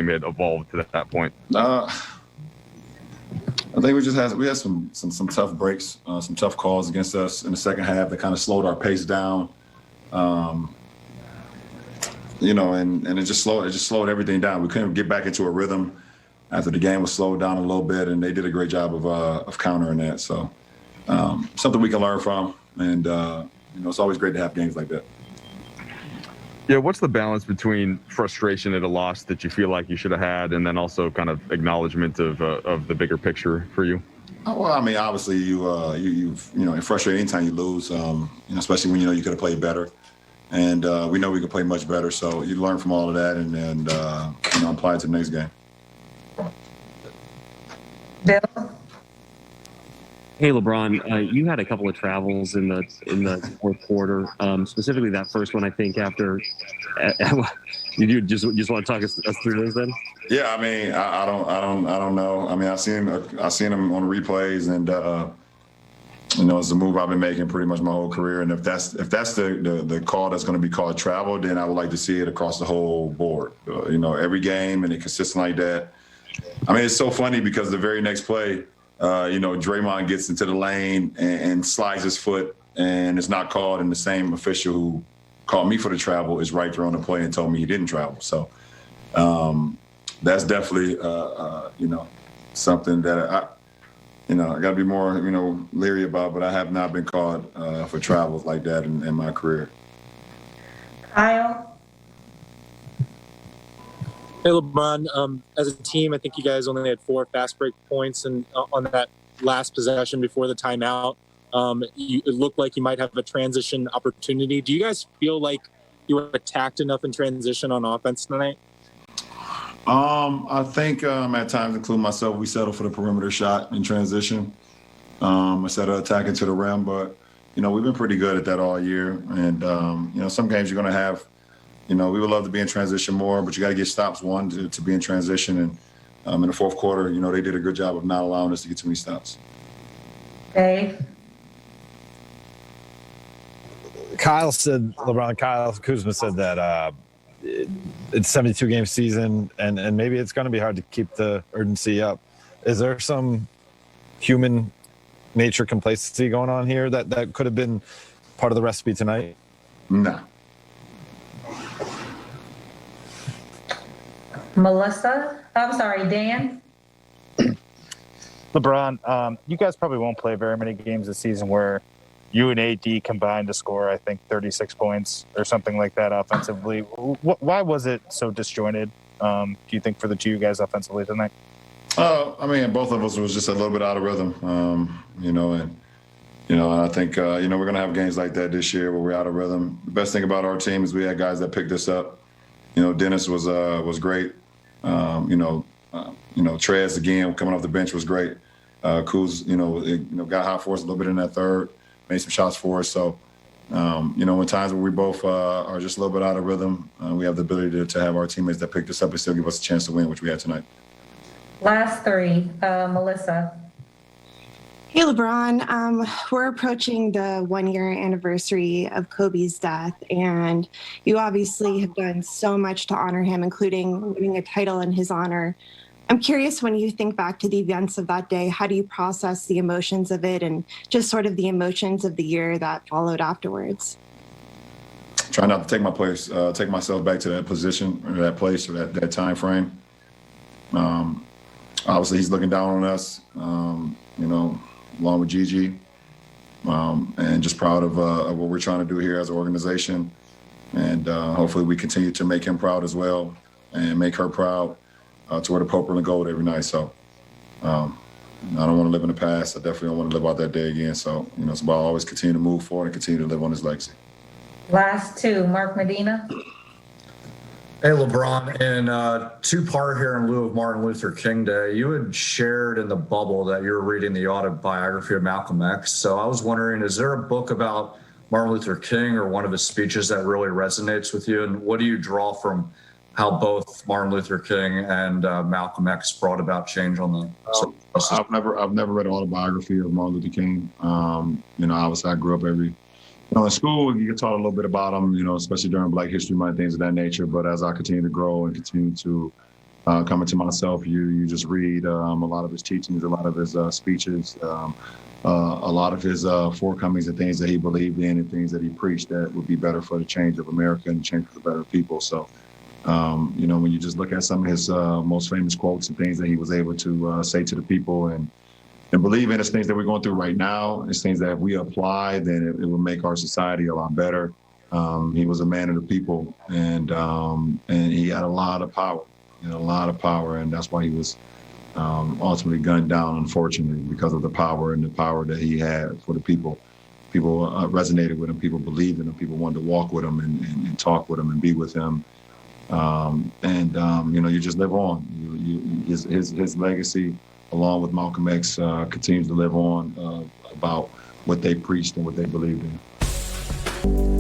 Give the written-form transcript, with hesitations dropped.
game had evolved to that point? I think we had some tough breaks, some tough calls against us in the second half that kind of slowed our pace down. And it just slowed everything down. We couldn't get back into a rhythm after the game was slowed down a little bit, and they did a great job of countering that. So something we can learn from, and it's always great to have games like that. Yeah, what's the balance between frustration at a loss that you feel like you should have had, and then also kind of acknowledgement of the bigger picture for you? Oh, well, I mean, obviously you're frustrated anytime you lose, especially when you could have played better, and we know we could play much better. So you learn from all of that, and apply it to the next game. Bill? Hey, LeBron, you had a couple of travels in the fourth quarter, specifically that first one, I think, after you just want to talk us through those then? Yeah, I mean, I don't know. I mean, I've seen him on replays, and it's a move I've been making pretty much my whole career. And if that's the call that's going to be called travel, then I would like to see it across the whole board. Every game, and it consistent like that. I mean, it's so funny because the very next play, Draymond gets into the lane and slides his foot, and it's not called, and the same official who called me for the travel is right there on the play and told me he didn't travel. So that's definitely, something that I got to be more, leery about, but I have not been called for travels like that in my career. Kyle? Hey, LeBron, as a team, I think you guys only had 4 fast break points and on that last possession before the timeout. It looked like you might have a transition opportunity. Do you guys feel like you were attacked enough in transition on offense tonight? I think at times, including myself, we settled for the perimeter shot in transition instead of attacking to the rim. But, we've been pretty good at that all year. And, some games you're going to have, we would love to be in transition more, but you got to get stops, to be in transition. And in the fourth quarter, they did a good job of not allowing us to get too many stops. Dave? Kyle Kuzma said that it's a 72-game season, and maybe it's going to be hard to keep the urgency up. Is there some human nature complacency going on here that could have been part of the recipe tonight? No. Dan? LeBron, you guys probably won't play very many games this season where you and AD combined to score, I think, 36 points or something like that offensively. Why was it so disjointed, do you think, for the two guys offensively tonight? I mean, both of us was just a little bit out of rhythm, and I think, we're going to have games like that this year where we're out of rhythm. The best thing about our team is we had guys that picked us up. Dennis was great. Trez, again, coming off the bench was great. Kuz, got hot for us a little bit in that third, made some shots for us. So, in times where we both are just a little bit out of rhythm, we have the ability to have our teammates that picked us up and still give us a chance to win, which we had tonight. Last 3, Melissa. Hey, LeBron. We're approaching the 1-year anniversary of Kobe's death, and you obviously have done so much to honor him, including winning a title in his honor. I'm curious, when you think back to the events of that day, how do you process the emotions of it and just sort of the emotions of the year that followed afterwards? Try not to take myself back to that position or that place or that time frame. Obviously, he's looking down on us, along with Gigi, and just proud of what we're trying to do here as an organization. And hopefully we continue to make him proud as well and make her proud to wear the purple and gold every night. So I don't want to live in the past. I definitely don't want to live out that day again. So, it's about always continue to move forward and continue to live on his legacy. Last 2, Mark Medina. Hey, LeBron, in two-part here in lieu of Martin Luther King Day, you had shared in the bubble that you were reading the autobiography of Malcolm X. So I was wondering, is there a book about Martin Luther King or one of his speeches that really resonates with you? And what do you draw from how both Martin Luther King and Malcolm X brought about change on the I've never read an autobiography of Martin Luther King. Obviously I grew up in school, you get taught a little bit about them, especially during Black History Month, things of that nature. But as I continue to grow and continue to, coming to myself. You just read a lot of his teachings, a lot of his speeches, a lot of his forecomings and things that he believed in and things that he preached that would be better for the change of America and change for the better people. So, when you just look at some of his most famous quotes and things that he was able to say to the people and believe in, it's things that we're going through right now. It's things that if we apply, then it will make our society a lot better. He was a man of the people, and he had a lot of power. And that's why he was ultimately gunned down, unfortunately, because of the power that he had for the people. People resonated with him. People believed in him. People wanted to walk with him and talk with him and be with him. You just live on. His legacy, along with Malcolm X, continues to live on about what they preached and what they believed in.